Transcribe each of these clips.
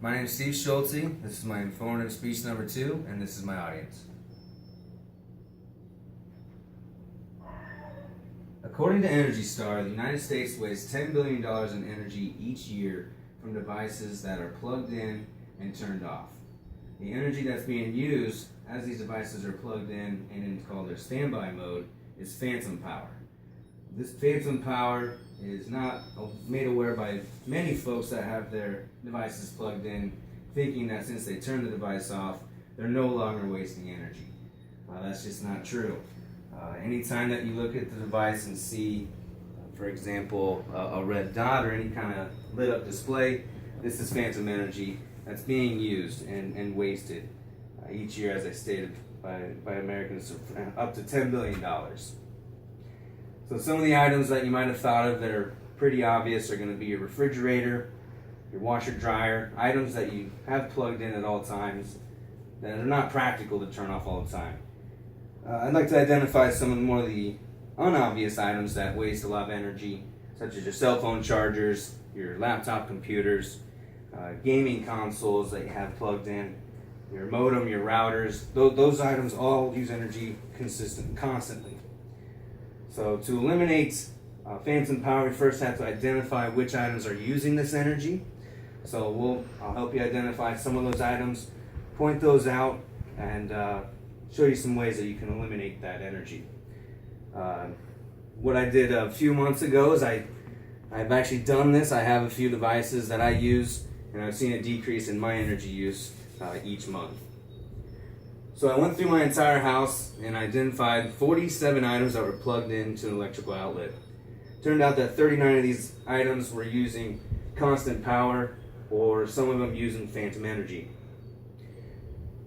My name is Steve Schultze. This is my informative speech number 2, and this is my audience. According to Energy Star, the United States wastes $10 billion in energy each year from devices that are plugged in and turned off. The energy that's being used as these devices are plugged in and in called their standby mode is phantom power. This phantom power is not made aware by many folks that have their devices plugged in, thinking that since they turn the device off, they're no longer wasting energy. That's just not true. Anytime that you look at the device and see, for example, a red dot or any kind of lit up display, this is phantom energy that's being used and wasted each year, as I stated, by Americans, up to $10 billion. So some of the items that you might have thought of that are pretty obvious are going to be your refrigerator, your washer dryer, items that you have plugged in at all times that are not practical to turn off all the time. I'd like to identify some of the more of the unobvious items that waste a lot of energy, such as your cell phone chargers, your laptop computers, gaming consoles that you have plugged in, your modem, your routers. Those items all use energy constantly. So to eliminate phantom power, we first have to identify which items are using this energy. So I'll help you identify some of those items, point those out, and show you some ways that you can eliminate that energy. What I did a few months ago is I've actually done this. I have a few devices that I use, and I've seen a decrease in my energy use each month. So I went through my entire house and identified 47 items that were plugged into an electrical outlet. Turned out that 39 of these items were using constant power, or some of them using phantom energy.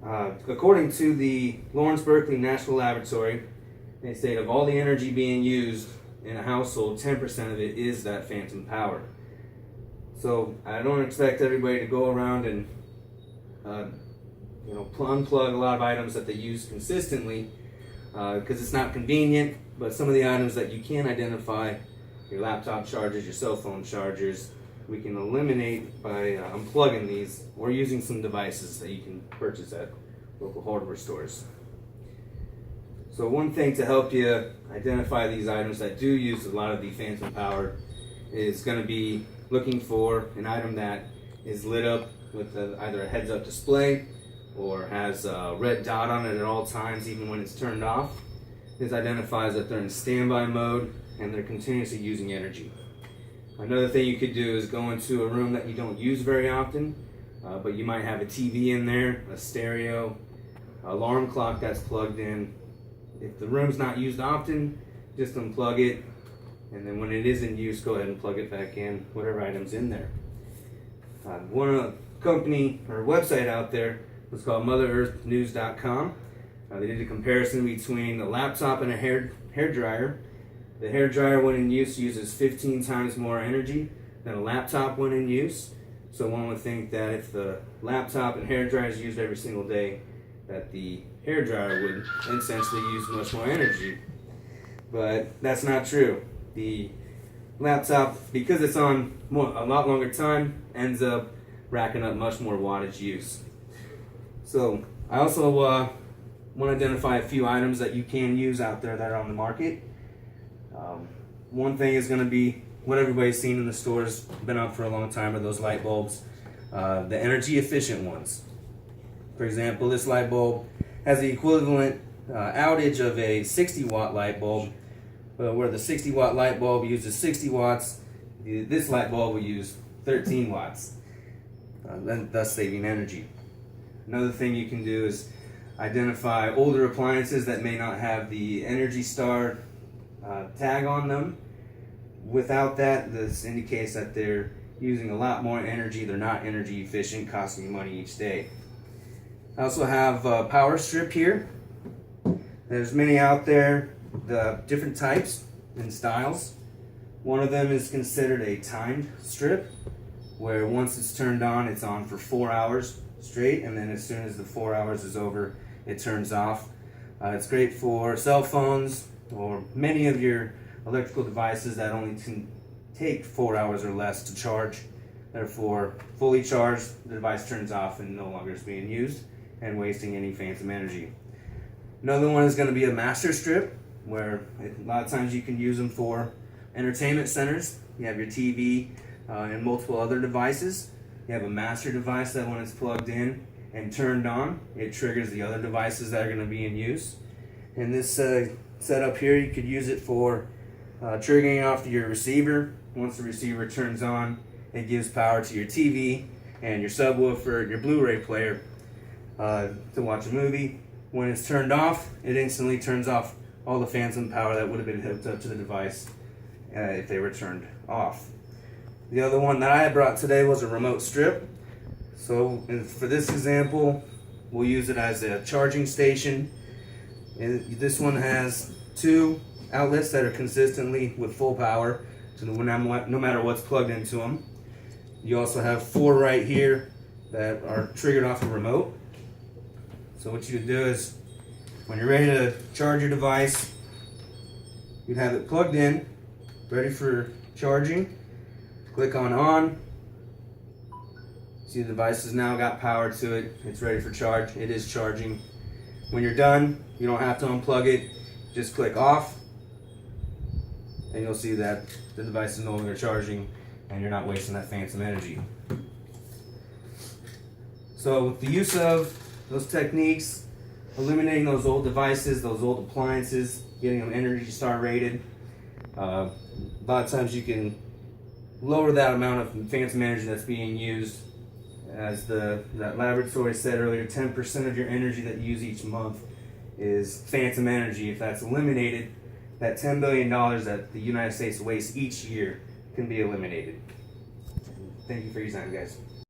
According to the Lawrence Berkeley National Laboratory, they state of all the energy being used in a household, 10% of it is that phantom power. So I don't expect everybody to go around and unplug a lot of items that they use consistently, because it's not convenient. But some of the items that you can identify, your laptop chargers, your cell phone chargers, we can eliminate by unplugging these or using some devices that you can purchase at local hardware stores. So one thing to help you identify these items that do use a lot of the phantom power is going to be looking for an item that is lit up with either a heads-up display or has a red dot on it at all times, even when it's turned off. This identifies that they're in standby mode and they're continuously using energy. Another thing you could do is go into a room that you don't use very often, but you might have a TV in there, a stereo, alarm clock that's plugged in. If the room's not used often, just unplug it, and then when it is in use, go ahead and plug it back in, whatever item's in there. One company or website out there was called MotherEarthNews.com. They did a comparison between a laptop and a hair dryer. The hair dryer, when in use, uses 15 times more energy than a laptop when in use. So one would think that if the laptop and hair dryer is used every single day, that the hair dryer would essentially use much more energy. But that's not true. The laptop, because it's on a lot longer time, ends up racking up much more wattage use. So I also want to identify a few items that you can use out there that are on the market. One thing is going to be what everybody's seen in the stores, been out for a long time, are those light bulbs, the energy efficient ones. For example, this light bulb has the equivalent outage of a 60 watt light bulb, where the 60 watt light bulb uses 60 watts, this light bulb will use 13 watts, thus saving energy. Another thing you can do is identify older appliances that may not have the Energy Star tag on them. Without that, this indicates that they're using a lot more energy. They're not energy efficient, costing you money each day. I also have a power strip here. There's many out there, the different types and styles. One of them is considered a timed strip, where once it's turned on, it's on for 4 hours straight, and then as soon as the 4 hours is over, it turns off. It's great for cell phones or many of your electrical devices that only can take 4 hours or less to charge. Therefore, fully charged, the device turns off and no longer is being used and wasting any phantom energy. Another one is going to be a master strip, where a lot of times you can use them for entertainment centers. You have your TV and multiple other devices. You have a master device that when it's plugged in and turned on, it triggers the other devices that are going to be in use. In this setup here, you could use it for triggering off your receiver. Once the receiver turns on, it gives power to your TV and your subwoofer, your Blu-ray player to watch a movie. When it's turned off, it instantly turns off all the phantom power that would have been hooked up to the device if they were turned off. The other one that I had brought today was a remote strip. So for this example, we'll use it as a charging station. And this one has 2 outlets that are consistently with full power, so no matter what's plugged into them. You also have 4 right here that are triggered off a remote. So what you would do is, when you're ready to charge your device, you'd have it plugged in, ready for charging. Click on. See, the device has now got power to it. It's ready for charge. It is charging. When you're done, you don't have to unplug it. Just click off, and you'll see that the device is no longer charging and you're not wasting that phantom energy. So with the use of those techniques, eliminating those old devices, those old appliances, getting them Energy Star rated, a lot of times you can lower that amount of phantom energy that's being used. As that laboratory said earlier, 10% of your energy that you use each month is phantom energy. If that's eliminated, that $10 billion that the United States wastes each year can be eliminated. Thank you for your time, guys.